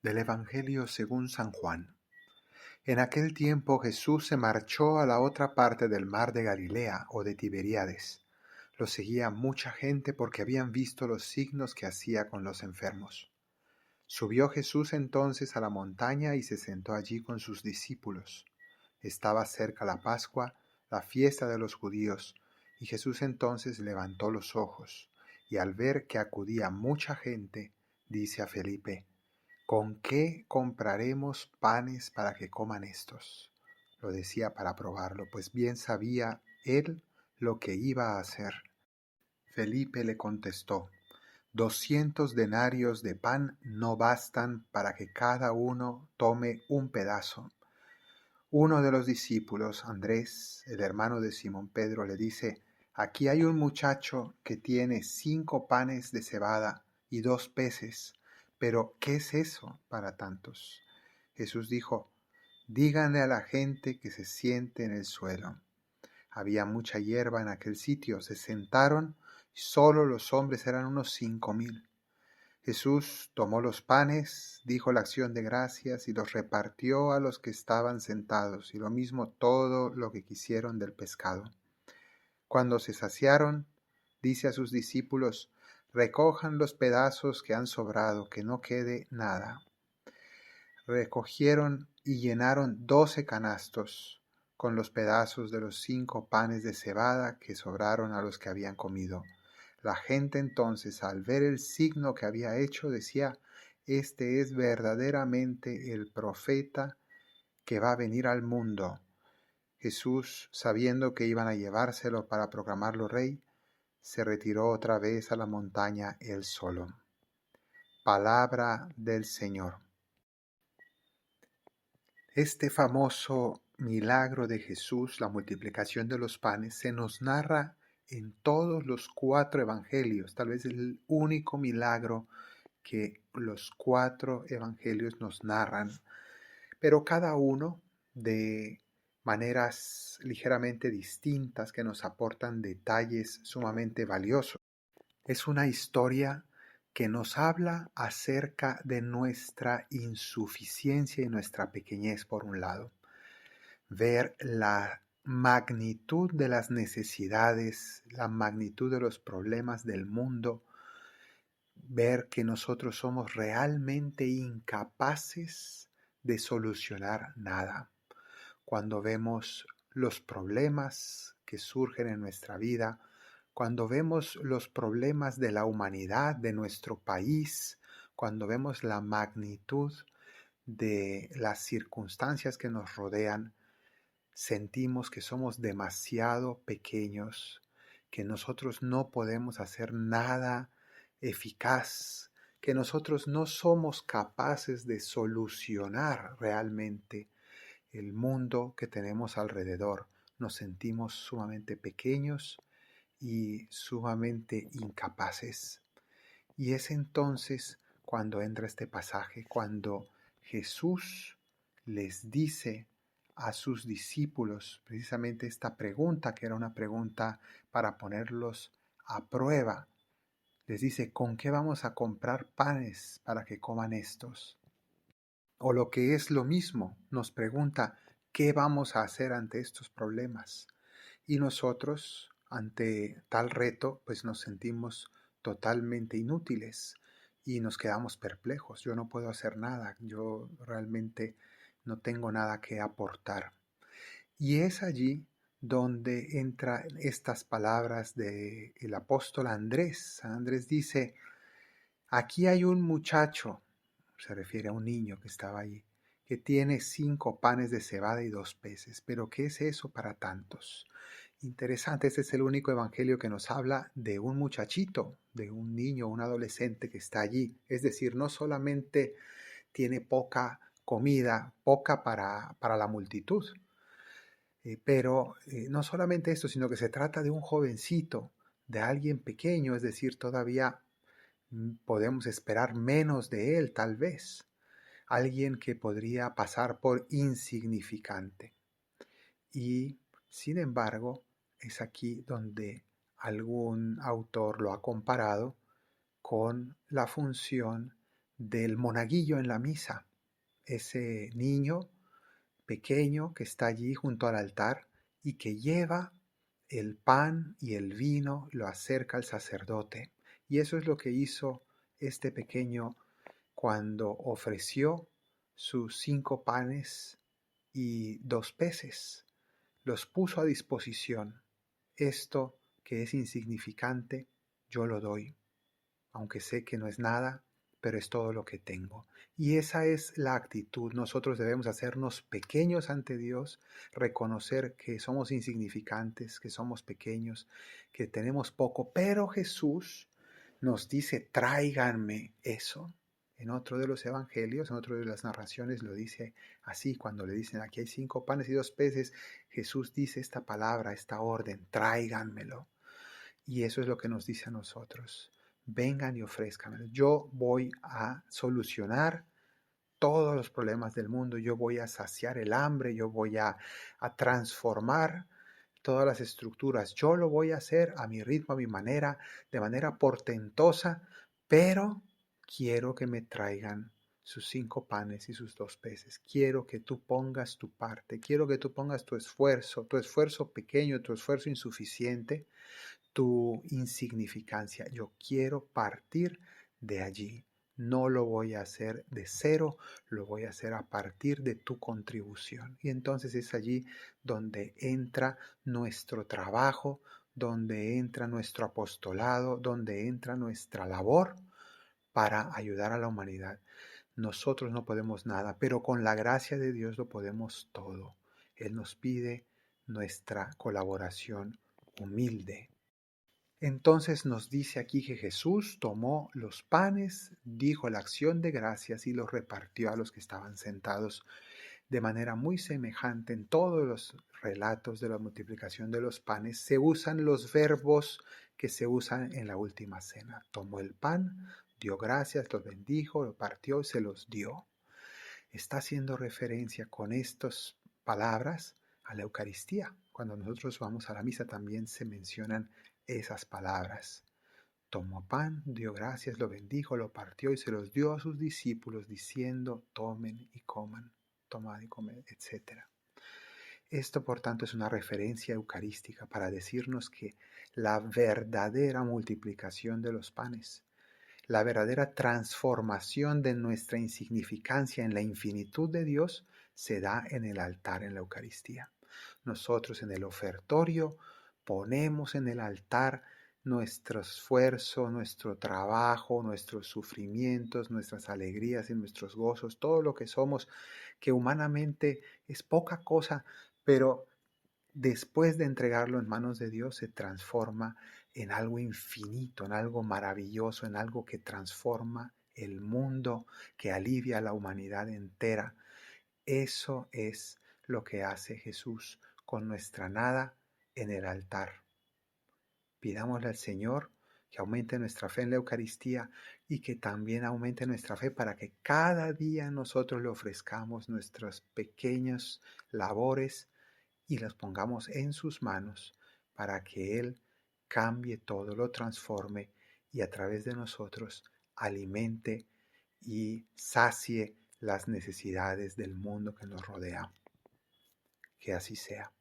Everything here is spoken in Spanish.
Del Evangelio según San Juan. En aquel tiempo Jesús se marchó a la otra parte del mar de Galilea o de Tiberíades. Lo seguía mucha gente porque habían visto los signos que hacía con los enfermos. Subió Jesús entonces a la montaña y se sentó allí con sus discípulos. Estaba cerca la Pascua, la fiesta de los judíos, y Jesús entonces levantó los ojos, y al ver que acudía mucha gente, dice a Felipe: ¿Con qué compraremos panes para que coman estos? Lo decía para probarlo, pues bien sabía él lo que iba a hacer. Felipe le contestó: 200 denarios de pan no bastan para que cada uno tome un pedazo. Uno de los discípulos, Andrés, el hermano de Simón Pedro, le dice: Aquí hay un muchacho que tiene 5 panes de cebada y 2 peces, pero ¿qué es eso para tantos? Jesús dijo: Díganle a la gente que se siente en el suelo. Había mucha hierba en aquel sitio. Se sentaron y solo los hombres eran unos 5,000. Jesús tomó los panes, dijo la acción de gracias y los repartió a los que estaban sentados, y lo mismo todo lo que quisieron del pescado. Cuando se saciaron, dice a sus discípulos: Recojan los pedazos que han sobrado, que no quede nada. Recogieron y llenaron 12 canastos con los pedazos de los 5 panes de cebada que sobraron a los que habían comido. La gente entonces, al ver el signo que había hecho, decía: Este es verdaderamente el profeta que va a venir al mundo. Jesús, sabiendo que iban a llevárselo para proclamarlo rey, se retiró otra vez a la montaña él solo. Palabra del Señor. Este famoso milagro de Jesús, la multiplicación de los panes, se nos narra en todos los 4 evangelios, tal vez el único milagro que los 4 evangelios nos narran, pero cada uno de maneras ligeramente distintas que nos aportan detalles sumamente valiosos. Es una historia que nos habla acerca de nuestra insuficiencia y nuestra pequeñez, por un lado. Ver la magnitud de las necesidades, la magnitud de los problemas del mundo, ver que nosotros somos realmente incapaces de solucionar nada. Cuando vemos los problemas que surgen en nuestra vida, cuando vemos los problemas de la humanidad, de nuestro país, cuando vemos la magnitud de las circunstancias que nos rodean, sentimos que somos demasiado pequeños, que nosotros no podemos hacer nada eficaz, que nosotros no somos capaces de solucionar realmente el mundo que tenemos alrededor. Nos sentimos sumamente pequeños y sumamente incapaces. Y es entonces cuando entra este pasaje, cuando Jesús les dice a sus discípulos precisamente esta pregunta, que era una pregunta para ponerlos a prueba. Les dice: ¿con qué vamos a comprar panes para que coman estos? O lo que es lo mismo, nos pregunta: ¿qué vamos a hacer ante estos problemas? Y nosotros, ante tal reto, pues nos sentimos totalmente inútiles y nos quedamos perplejos. Yo no puedo hacer nada, yo realmente no tengo nada que aportar. Y es allí donde entran estas palabras del apóstol Andrés. San Andrés dice: aquí hay un muchacho, se refiere a un niño que estaba allí, que tiene 5 panes de cebada y 2 peces. Pero ¿qué es eso para tantos? Interesante, este es el único evangelio que nos habla de un muchachito, de un niño, un adolescente que está allí. Es decir, no solamente tiene poca comida, poca para la multitud, pero no solamente esto, sino que se trata de un jovencito, de alguien pequeño, es decir, todavía podemos esperar menos de él, tal vez. Alguien que podría pasar por insignificante. Y, sin embargo, es aquí donde algún autor lo ha comparado con la función del monaguillo en la misa, ese niño pequeño que está allí junto al altar y que lleva el pan y el vino, lo acerca al sacerdote. Y eso es lo que hizo este pequeño cuando ofreció sus 5 panes y 2 peces. Los puso a disposición. Esto que es insignificante, yo lo doy, aunque sé que no es nada, pero es todo lo que tengo. Y esa es la actitud. Nosotros debemos hacernos pequeños ante Dios, reconocer que somos insignificantes, que somos pequeños, que tenemos poco, pero Jesús nos dice, tráiganme eso. En otro de los evangelios, en otro de las narraciones lo dice así, cuando le dicen, aquí hay 5 panes y 2 peces, Jesús dice esta palabra, esta orden, tráiganmelo. Y eso es lo que nos dice a nosotros. Vengan y ofrézcanmelo. Yo voy a solucionar todos los problemas del mundo. Yo voy a saciar el hambre. Yo voy a transformar todas las estructuras. Yo lo voy a hacer a mi ritmo, a mi manera, de manera portentosa, pero quiero que me traigan sus 5 panes y sus 2 peces. Quiero que tú pongas tu parte. Quiero que tú pongas tu esfuerzo pequeño, tu esfuerzo insuficiente, tu insignificancia. Yo quiero partir de allí. No lo voy a hacer de cero, lo voy a hacer a partir de tu contribución. Y entonces es allí donde entra nuestro trabajo, donde entra nuestro apostolado, donde entra nuestra labor para ayudar a la humanidad. Nosotros no podemos nada, pero con la gracia de Dios lo podemos todo. Él nos pide nuestra colaboración humilde. Entonces nos dice aquí que Jesús tomó los panes, dijo la acción de gracias y los repartió a los que estaban sentados de manera muy semejante. En todos los relatos de la multiplicación de los panes se usan los verbos que se usan en la última cena. Tomó el pan, dio gracias, los bendijo, lo partió y se los dio. Está haciendo referencia con estas palabras a la Eucaristía. Cuando nosotros vamos a la misa también se mencionan esas palabras. Tomó pan, dio gracias, lo bendijo, lo partió y se los dio a sus discípulos diciendo, tomen y coman, tomad y comed, etc. Esto, por tanto, es una referencia eucarística para decirnos que la verdadera multiplicación de los panes, la verdadera transformación de nuestra insignificancia en la infinitud de Dios se da en el altar, en la Eucaristía. Nosotros en el ofertorio ponemos en el altar nuestro esfuerzo, nuestro trabajo, nuestros sufrimientos, nuestras alegrías y nuestros gozos, todo lo que somos, que humanamente es poca cosa, pero después de entregarlo en manos de Dios se transforma en algo infinito, en algo maravilloso, en algo que transforma el mundo, que alivia a la humanidad entera. Eso es lo que hace Jesús con nuestra nada en el altar. Pidámosle al Señor que aumente nuestra fe en la Eucaristía y que también aumente nuestra fe para que cada día nosotros le ofrezcamos nuestras pequeñas labores y las pongamos en sus manos para que Él cambie todo, lo transforme y a través de nosotros alimente y sacie las necesidades del mundo que nos rodea. Que así sea.